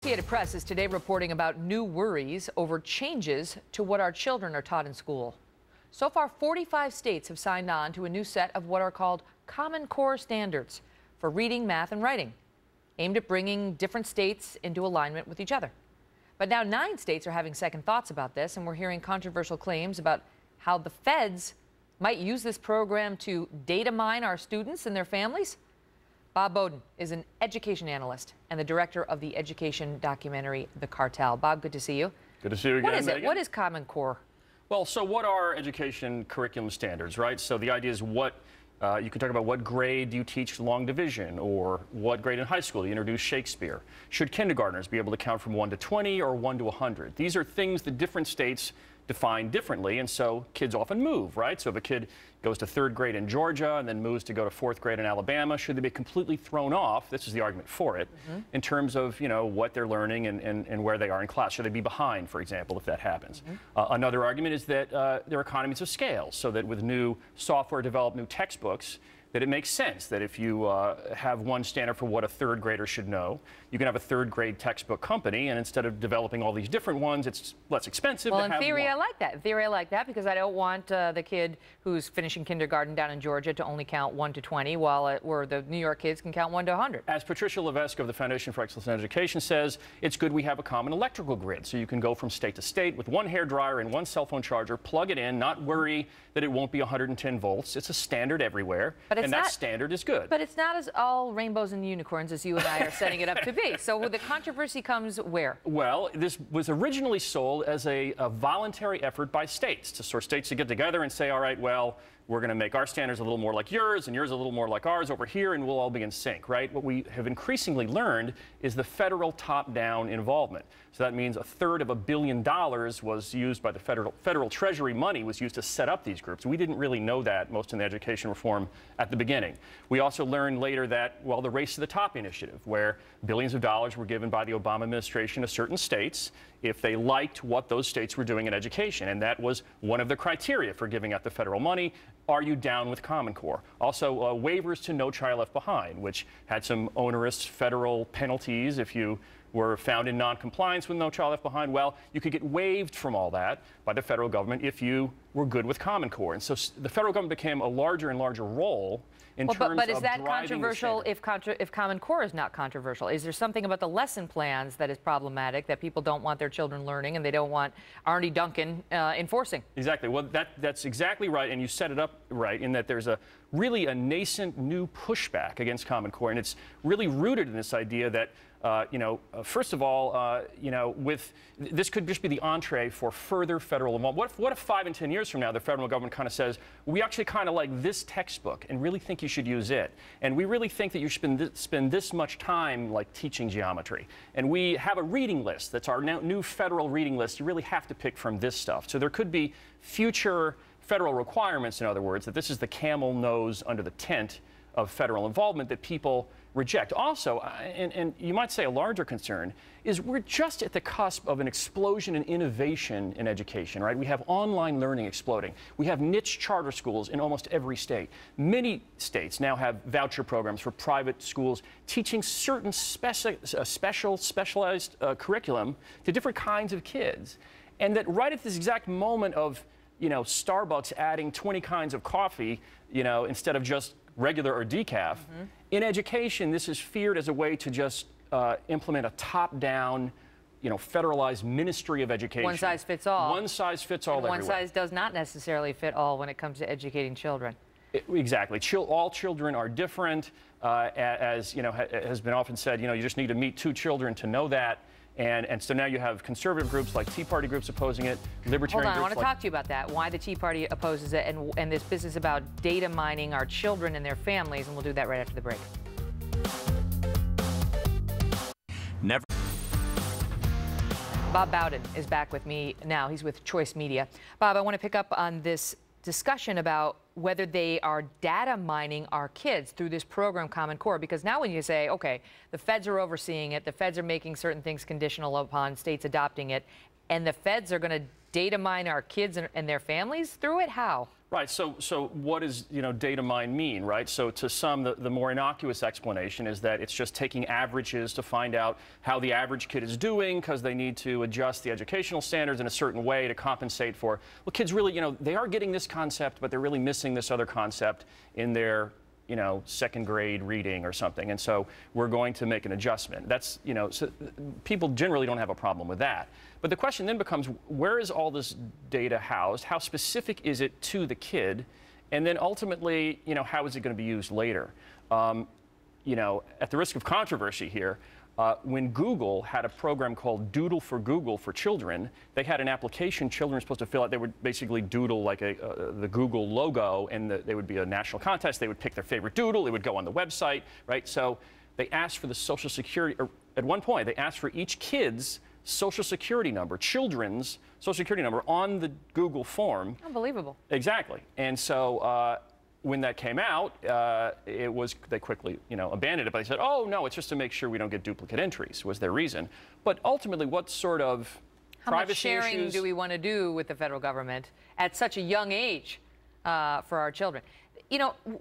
Associated Press is today reporting about new worries over changes to what our children are taught in school. So far, 45 states have signed on to a new set of what are called Common Core standards for reading, math, and writing, aimed at bringing different states into alignment with each other. But now 9 states are having second thoughts about this, and we're hearing controversial claims about how the feds might use this program to data mine our students and their families. Bob Bowdon is an education analyst and the director of the education documentary, The Cartel. Bob, good to see you. Good to see you again, What is it? Megan. What is Common Core? Well, so what are education curriculum standards, right? So the idea is what, you can talk about what grade do you teach long division, or what grade in high school do you introduce Shakespeare? Should kindergartners be able to count from 1 to 20 or 1 to 100? These are things that different states define differently, and so kids often move, right? So if a kid goes to 3rd grade in Georgia and then moves to go to 4th grade in Alabama, should they be completely thrown off? This is the argument for it, in terms of, what they're learning and where they are in class. Should they be behind, for example, if that happens? Another argument is that there are economies of scale, so that with new software developed, new textbooks, that it makes sense that if you have one standard for what a 3rd grader should know, you can have a 3rd grade textbook company, and instead of developing all these different ones, it's less expensive Well, to in have theory, one. I like that. In theory, I like that because I don't want the kid who's finishing kindergarten down in Georgia to only count 1 to 20, where the New York kids can count 1 to 100. As Patricia Levesque of the Foundation for Excellence in Education says, it's good we have a common electrical grid, so you can go from state to state with one hairdryer and one cell phone charger, plug it in, not worry that it won't be 110 volts. It's a standard everywhere, and that standard is good. But it's not as all rainbows and unicorns as you and I are setting it up to be. So the controversy comes where? Well, this was originally sold as a voluntary effort by states, for states to get together and say, all right, well, we're going to make our standards a little more like yours and yours a little more like ours over here, and we'll all be in sync, right? What we have increasingly learned is the federal top-down involvement. So that means $1/3 of $1 billion was used by the federal Treasury money was used to set up these groups. We didn't really know that, most in the education reform at the beginning. We also learned later that, well, the Race to the Top initiative, where billions of dollars were given by the Obama administration to certain states if they liked what those states were doing in education. And that was one of the criteria for giving out the federal money. Are you down with Common Core? Also, waivers to No Child Left Behind, which had some onerous federal penalties if you were found in non-compliance with No Child Left Behind. Well, you could get waived from all that by the federal government if you were good with Common Core. And so the federal government became a larger and larger role in terms of driving the But is that controversial if Common Core is not controversial? Is there something about the lesson plans that is problematic, that people don't want their children learning and they don't want Arnie Duncan enforcing? Exactly. Well, that's exactly right, and you set it up right in that there's really a nascent new pushback against Common Core, and it's really rooted in this idea that first of all, this could just be the entree for further federal involvement. What if 5 and 10 years from now the federal government kind of says, we actually kind of like this textbook and really think you should use it, and we really think that you should spend this much time like teaching geometry, and we have a reading list that's our new federal reading list. You really have to pick from this stuff. So there could be future federal requirements, in other words, that this is the camel nose under the tent of federal involvement that people reject. Also, and you might say a larger concern, is we're just at the cusp of an explosion in innovation in education, right? We have online learning exploding. We have niche charter schools in almost every state. Many states now have voucher programs for private schools teaching certain specialized curriculum to different kinds of kids. And that right at this exact moment of, Starbucks adding 20 kinds of coffee, instead of just regular or decaf. In education, this is feared as a way to just implement a top-down, federalized ministry of education. One size fits all. One size fits all everywhere. One size does not necessarily fit all when it comes to educating children. Exactly. All children are different. As has been often said, you just need to meet 2 children to know that. And so now you have conservative groups like Tea Party groups opposing it, libertarian Hold on, I groups want to talk to you about that, why the Tea Party opposes it, and this business about data mining our children and their families, and we'll do that right after the break. Never. Bob Bowdon is back with me now. He's with Choice Media. Bob, I want to pick up on this discussion about whether they are data mining our kids through this program, Common Core. Because now when you say, okay, the feds are overseeing it, the feds are making certain things conditional upon states adopting it, and the feds are going to data mine our kids and their families through it, how? Right. So what does, data mine mean, right? So to some, the more innocuous explanation is that it's just taking averages to find out how the average kid is doing because they need to adjust the educational standards in a certain way to compensate for, well, kids really, they are getting this concept, but they're really missing this other concept in their, second grade reading or something. And so we're going to make an adjustment. That's, so people generally don't have a problem with that. But the question then becomes, where is all this data housed? How specific is it to the kid? And then ultimately, how is it going to be used later? At the risk of controversy here, when Google had a program called Doodle for Google for children, they had an application children were supposed to fill out. They would basically doodle like the Google logo, and there would be a national contest. They would pick their favorite doodle. It would go on the website, right? So they asked for the Social Security, or at one point, they asked for each kid's Social Security number, children's Social Security number on the Google form. Unbelievable. Exactly. And so when that came out, they quickly, abandoned it. But they said, oh, no, it's just to make sure we don't get duplicate entries, was their reason. But ultimately, what sort of How much sharing do we want to do with the federal government at such a young age for our children?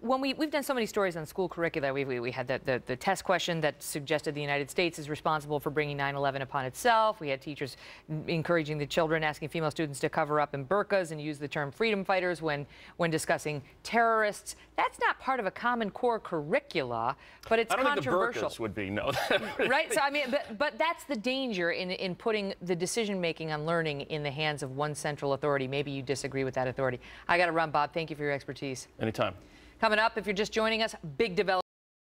When we've done so many stories on school curricula, we had the test question that suggested the United States is responsible for bringing 9/11 upon itself. We had teachers encouraging the children, asking female students to cover up in burqas and use the term freedom fighters when discussing terrorists. That's not part of a Common Core curricula, but it's controversial. I don't think the burqas would be, no. Right? So, I mean, but that's the danger in putting the decision-making on learning in the hands of one central authority. Maybe you disagree with that authority. I got to run, Bob. Thank you for your expertise. Anytime. Coming up, if you're just joining us, big development.